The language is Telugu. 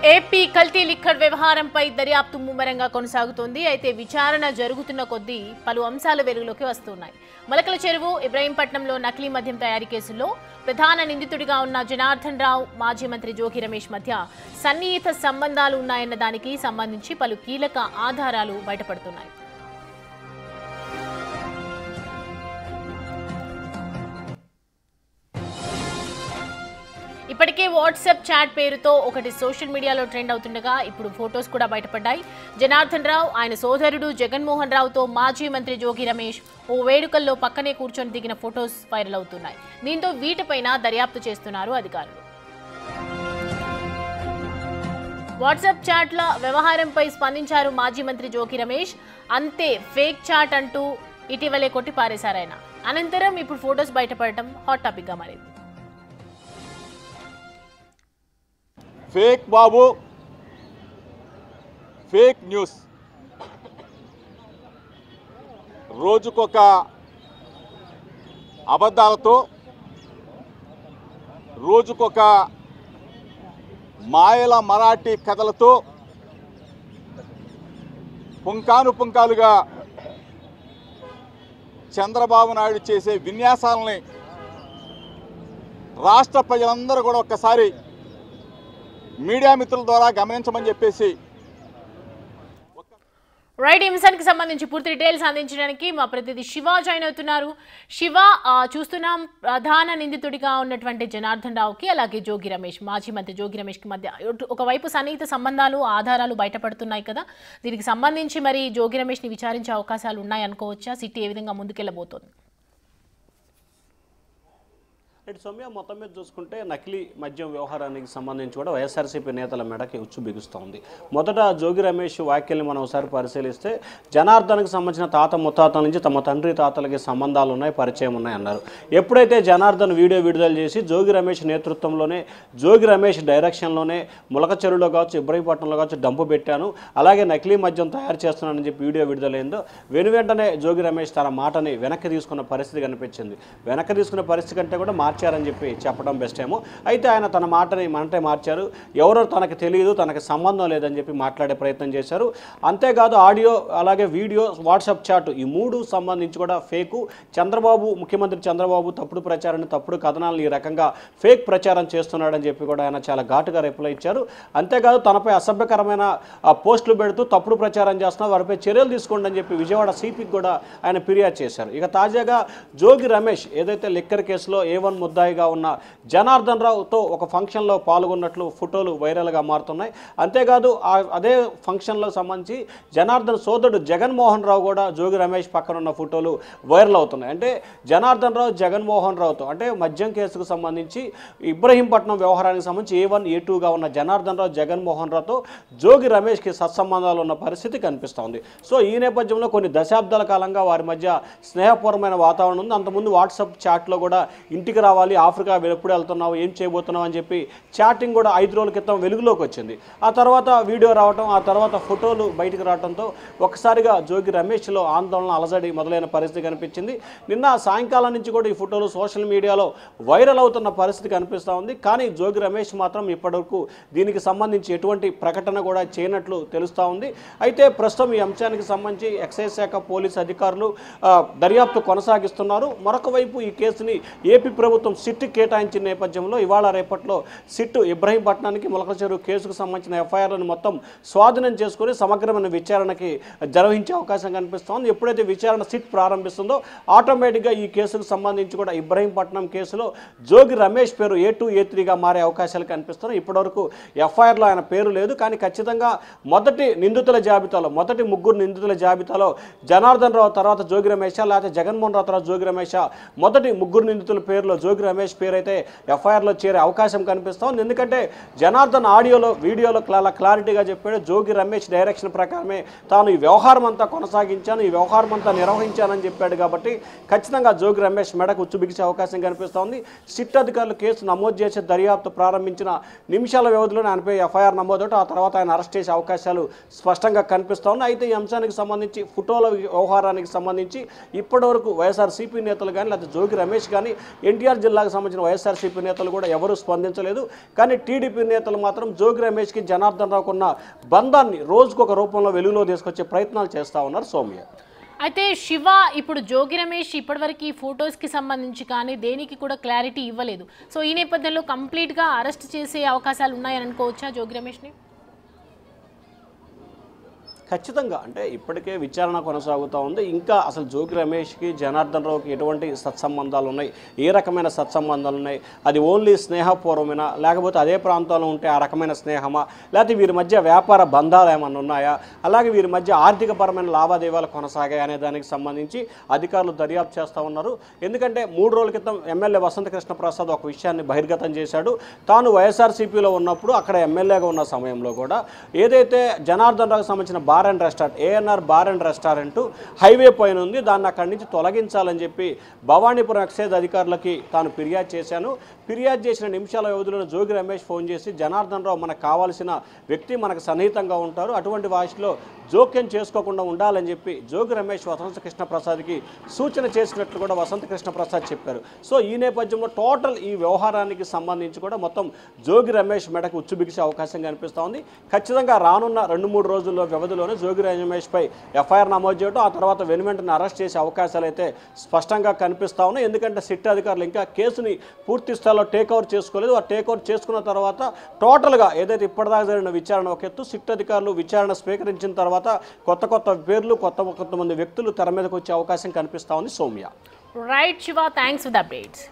ఏపీ కల్తీ లిక్కర్ వ్యవహారంపై దర్యాప్తు ముమ్మరంగా కొనసాగుతోంది. అయితే విచారణ జరుగుతున్న కొద్దీ పలు అంశాలు వెలుగులోకి వస్తున్నాయి. మొలకల చెరువు ఇబ్రహీంపట్నంలో నకిలీ మద్యం తయారీ కేసులో ప్రధాన నిందితుడిగా ఉన్న జనార్దన్ రావు, మాజీ మంత్రి జోగి రమేష్ మధ్య సన్నిహిత సంబంధాలు ఉన్నాయన్న దానికి సంబంధించి పలు కీలక ఆధారాలు బయటపడుతున్నాయి. ఇప్పటికే వాట్సాప్ చాట్ పేరుతో ఒకటి సోషల్ మీడియాలో ట్రెండ్ అవుతుండగా ఇప్పుడు ఫొటోస్ కూడా బయటపడ్డాయి. జనార్దన్ రావు, ఆయన సోదరుడు జగన్మోహన్ రావుతో మాజీ మంత్రి జోగి రమేష్ ఓ వేడుకల్లో పక్కనే కూర్చొని దిగిన ఫొటోస్ వైరల్ అవుతున్నాయి. దీంతో వీటిపైన దర్యాప్తు చేస్తున్నారు అధికారులు. వాట్సాప్ చాట్ల వ్యవహారంపై స్పందించారు మాజీ మంత్రి జోగి రమేష్. అంతే ఫేక్ చాట్ అంటూ ఇటీవలే కొట్టిపారేశారాయన. అనంతరం ఇప్పుడు ఫొటోస్ బయటపడటం హాట్ టాపిక్ గా మారింది. ఫేక్ బాబు, ఫేక్ న్యూస్, రోజుకొక అబద్ధాలతో, రోజుకొక మాయల మరాఠీ కథలతో పుంకానుపుంకాలుగా చంద్రబాబు నాయుడు చేసే విన్యాసాలని రాష్ట్ర ప్రజలందరూ కూడా ఒక్కసారి మీడియా మిత్రుల ద్వారా గమనించమని చెప్పేసి రైట్ అంశానికి సంబంధించి పూర్తి డీటెయిల్స్ అందించడానికి మా ప్రతినిధి శివ జాయిన్ అవుతున్నారు. శివ, చూస్తున్నాం ప్రధాన నిందితుడిగా ఉన్నటువంటి జనార్దన్ రావుకి అలాగే జోగి రమేష్, మాజీ మంత్రి జోగి రమేష్కి మధ్య ఒకవైపు సన్నిహిత సంబంధాలు, ఆధారాలు బయటపడుతున్నాయి కదా. దీనికి సంబంధించి మరి జోగి రమేష్ని విచారించే అవకాశాలు ఉన్నాయనుకోవచ్చా? సిటీ ఏ విధంగా ముందుకెళ్లబోతోంది? సౌమ్య, మొత్తం మీద చూసుకుంటే నకిలీ మద్యం వ్యవహారానికి సంబంధించి కూడా వైఎస్ఆర్సీపీ నేతల మెడకి ఉచ్చు బిగుస్తోంది. మొదట జోగి రమేష్ వ్యాఖ్యల్ని మనం ఒకసారి పరిశీలిస్తే జనార్దన్కి సంబంధించిన తాత ముత్తాతల నుంచి తమ తండ్రి తాతలకి సంబంధాలు ఉన్నాయి, పరిచయం ఉన్నాయి అన్నారు. ఎప్పుడైతే జనార్దన్ వీడియో విడుదల చేసి జోగి రమేష్ నేతృత్వంలోనే, జోగి రమేష్ డైరెక్షన్లోనే మొలక చెరువులో కావచ్చు, ఇబ్రహీంపట్నంలో కావచ్చు డంపు పెట్టాను, అలాగే నకిలీ మద్యం తయారు చేస్తున్నానని చెప్పి వీడియో విడుదలైందో వెంటనే జోగి రమేష్ తన మాటని వెనక్కి తీసుకున్న పరిస్థితి కనిపించింది. వెనక్కి తీసుకున్న పరిస్థితి కంటే కూడా మార్చారని చెప్పి చెప్పడం బెస్ట్ ఏమో. అయితే ఆయన తన మాటని మార్చారు. ఎవరో తనకు తెలియదు, తనకు సంబంధం లేదని చెప్పి మాట్లాడే ప్రయత్నం చేశారు. అంతేకాదు ఆడియో అలాగే వీడియో, వాట్సాప్ చాట్ ఈ మూడు సంబంధించి కూడా ఫేకు. ముఖ్యమంత్రి చంద్రబాబు తప్పుడు ప్రచారాన్ని, తప్పుడు కథనాలను ఈ రకంగా ఫేక్ ప్రచారం చేస్తున్నాడని చెప్పి కూడా ఆయన చాలా ఘాటుగా రిప్లై ఇచ్చారు. అంతేకాదు తనపై అసభ్యకరమైన పోస్టులు పెడుతూ తప్పుడు ప్రచారం చేస్తున్నారు, వారిపై చర్యలు తీసుకోండి అని చెప్పి విజయవాడ సిపికి కూడా ఆయన ఫిర్యాదు చేశారు. ఇక తాజాగా జోగి రమేష్ ఏదైతే లిక్కర్ కేసులో A1 ముద్దాయిగా ఉన్న జనార్దన్ రావుతో ఒక ఫంక్షన్లో పాల్గొన్నట్లు ఫోటోలు వైరల్గా మారుతున్నాయి. అంతేకాదు అదే ఫంక్షన్లో సంబంధించి జనార్దన్ సోదరుడు జగన్మోహన్ రావు కూడా జోగి రమేష్ పక్కన ఉన్న ఫోటోలు వైరల్ అవుతున్నాయి. అంటే జనార్దన్ రావు జగన్మోహన్ రావుతో, అంటే మద్యం కేసుకు సంబంధించి ఇబ్రహీంపట్నం వ్యవహారానికి సంబంధించి A1 A2గా ఉన్న జనార్దన్ రావు జగన్మోహన్ రావుతో జోగి రమేష్కి సత్సంబంధాలు ఉన్న పరిస్థితి కనిపిస్తోంది. సో ఈ నేపథ్యంలో కొన్ని దశాబ్దాల కాలంగా వారి మధ్య స్నేహపూర్వమైన వాతావరణం ఉంది. అంతకుముందు వాట్సాప్ చాట్లో కూడా ఇంటికి రావాలి, ఆఫ్రికా ఎప్పుడు వెళ్తున్నావు, ఏం చేయబోతున్నావు అని చెప్పి చాటింగ్ కూడా 5 రోజుల క్రితం వెలుగులోకి వచ్చింది. ఆ తర్వాత వీడియో రావటం, ఆ తర్వాత ఫోటోలు బయటకు రావడంతో ఒకసారిగా జోగి రమేష్లో ఆందోళన, అలజడి మొదలైన పరిస్థితి కనిపించింది. నిన్న సాయంకాలం నుంచి కూడా ఈ ఫోటోలు సోషల్ మీడియాలో వైరల్ అవుతున్న పరిస్థితి కనిపిస్తూ ఉంది. కానీ జోగి రమేష్ మాత్రం ఇప్పటివరకు దీనికి సంబంధించి ఎటువంటి ప్రకటన కూడా చేయనట్లు తెలుస్తూ ఉంది. అయితే ప్రస్తుతం ఈ అంశానికి సంబంధించి ఎక్సైజ్ శాఖ పోలీసు అధికారులు దర్యాప్తు కొనసాగిస్తున్నారు. మరొక వైపు ఈ కేసుని ఏపీ ప్రభుత్వం సిట్ కేటాయించిన నేపథ్యంలో ఇవాళ రేపట్లో సిట్ ఇబ్రహీంపట్నానికి మొలకల చెరువు కేసుకు సంబంధించిన ఎఫ్ఐఆర్లను మొత్తం స్వాధీనం చేసుకుని సమగ్రమైన విచారణకి నిర్వహించే అవకాశం కనిపిస్తోంది. ఎప్పుడైతే విచారణ సిట్ ప్రారంభిస్తుందో ఆటోమేటిక్గా ఈ కేసుకు సంబంధించి కూడా ఇబ్రహీంపట్నం కేసులో జోగి రమేష్ పేరు A2 A3గా మారే అవకాశాలు కనిపిస్తున్నాయి. ఇప్పటివరకు ఎఫ్ఐఆర్లో ఆయన పేరు లేదు. కానీ ఖచ్చితంగా మొదటి ముగ్గురు నిందితుల జాబితాలో జనార్దన్ రావు తర్వాత జోగి రమేష్, లేకపోతే జగన్మోహన్ రావు తర్వాత జోగి రమేష్, మొదటి ముగ్గురు నిందితుల పేరులో జోగి రమేష్ పేరు అయితే ఎఫ్ఐఆర్లో చేరే అవకాశం కనిపిస్తోంది. ఎందుకంటే జనార్దన్ ఆడియోలో వీడియోలో క్లారిటీగా చెప్పాడు, జోగి రమేష్ డైరెక్షన్ ప్రకారమే తాను ఈ వ్యవహారం అంతా కొనసాగించాను, ఈ వ్యవహారం అంతా నిర్వహించానని చెప్పాడు. కాబట్టి ఖచ్చితంగా జోగి రమేష్ మెడకు ఉచ్చు బిగిసే అవకాశం కనిపిస్తోంది. సిట్ అధికారులు కేసు నమోదు చేసి దర్యాప్తు ప్రారంభించిన నిమిషాల వ్యవధిలోనే ఆయనపై ఎఫ్ఐఆర్ నమోదవుతూ ఆ తర్వాత ఆయన అరెస్ట్ చేసే అవకాశాలు స్పష్టంగా కనిపిస్తోంది. అయితే ఈ అంశానికి సంబంధించి ఫోటోల వ్యవహారానికి సంబంధించి ఇప్పటివరకు వైఎస్ఆర్సీపీ నేతలు కానీ లేకపోతే జోగి రమేష్ కానీ ఎన్టీఆర్ మెదక్ జిల్లాకు సంబంధించిన వైఎస్ఆర్సీపీ నేతలు కూడా ఎవరూ స్పందించలేదు. కానీ టీడీపీ నేతలు మాత్రం జోగి రమేష్కి జనార్దన్ రావుకు ఉన్న బంధాన్ని రోజుకొక రూపంలో వెలుగులో తీసుకొచ్చే ప్రయత్నాలు చేస్తూ ఉన్నారు సౌమ్య. అయితే శివ ఇప్పుడు జోగి రమేష్ ఇప్పటివరకు ఈ ఫొటోస్కి సంబంధించి కానీ దేనికి కూడా క్లారిటీ ఇవ్వలేదు. సో ఈ నేపథ్యంలో కంప్లీట్గా అరెస్ట్ చేసే అవకాశాలు ఉన్నాయని అనుకోవచ్చా జోగి రమేష్ని? ఖచ్చితంగా అంటే ఇప్పటికే విచారణ కొనసాగుతూ ఉంది. ఇంకా అసలు జోగి రమేష్కి జనార్దన్ రావుకి ఎటువంటి సత్సంబంధాలు ఉన్నాయి, ఏ రకమైన సత్సంబంధాలు ఉన్నాయి, అది ఓన్లీ స్నేహపూర్వమేనా లేకపోతే అదే ప్రాంతంలో ఉంటే ఆ రకమైన స్నేహమా, లేకపోతే వీరి మధ్య వ్యాపార బంధాలు ఏమన్నా ఉన్నాయా, అలాగే వీరి మధ్య ఆర్థికపరమైన లావాదేవీలు కొనసాగాయి అనే దానికి సంబంధించి అధికారులు దర్యాప్తు చేస్తూ ఉన్నారు. ఎందుకంటే 3 రోజుల క్రితం ఎమ్మెల్యే వసంత కృష్ణ ప్రసాద్ ఒక విషయాన్ని బహిర్గతం చేశాడు. తాను వైఎస్ఆర్సీపీలో ఉన్నప్పుడు అక్కడ ఎమ్మెల్యేగా ఉన్న సమయంలో కూడా ఏదైతే జనార్దన్ రావుకి సంబంధించిన bar and restaurant ANR bar and restaurant highway పైన ఉంది, దాన్ని అక్కడి నుంచి తొలగించాలని చెప్పి భవానీపురం ఎక్సైజ్ అధికారులకి తాను ఫిర్యాదు చేశాను. ఫిర్యాదు చేసిన నిమిషాల వ్యవధిలో జోగి రమేష్ ఫోన్ చేసి జనార్దన్ రావు మనకు కావాల్సిన వ్యక్తి, మనకు సన్నిహితంగా ఉంటారు, అటువంటి వాటిలో జోక్యం చేసుకోకుండా ఉండాలని చెప్పి జోగి రమేష్ వసంత కృష్ణ ప్రసాద్కి సూచన చేసినట్లు కూడా వసంత కృష్ణ ప్రసాద్ చెప్పారు. సో ఈ నేపథ్యంలో టోటల్ ఈ వ్యవహారానికి సంబంధించి కూడా మొత్తం జోగి రమేష్ మెడకు ఉచ్చు బిగిసే అవకాశం కనిపిస్తూ ఉంది. ఖచ్చితంగా రానున్న 2-3 రోజుల్లో వ్యవధిలోనే జోగి రమేష్పై ఎఫ్ఐఆర్ నమోదు చేయడం, ఆ తర్వాత వెనువెంటనే అరెస్ట్ చేసే అవకాశాలు అయితే స్పష్టంగా కనిపిస్తూ ఉన్నాయి. ఎందుకంటే సిట్ అధికారులు ఇంకా కేసుని పూర్తి స్థాయిలో టేక్ఓవర్ చేసుకోలేదు. ఆ టేక్ఓవర్ చేసుకున్న తర్వాత టోటల్గా ఏదైతే ఇప్పటిదాకా జరిగిన విచారణ ఒక ఎత్తు, సిట్ అధికారులు విచారణ స్వీకరించిన తర్వాత కొత్త పేర్లు, కొంతమంది వ్యక్తులు తెర మీదకి వచ్చే అవకాశం కనిపిస్తూ ఉంది Soumya. Right Shiva, thanks for the updates.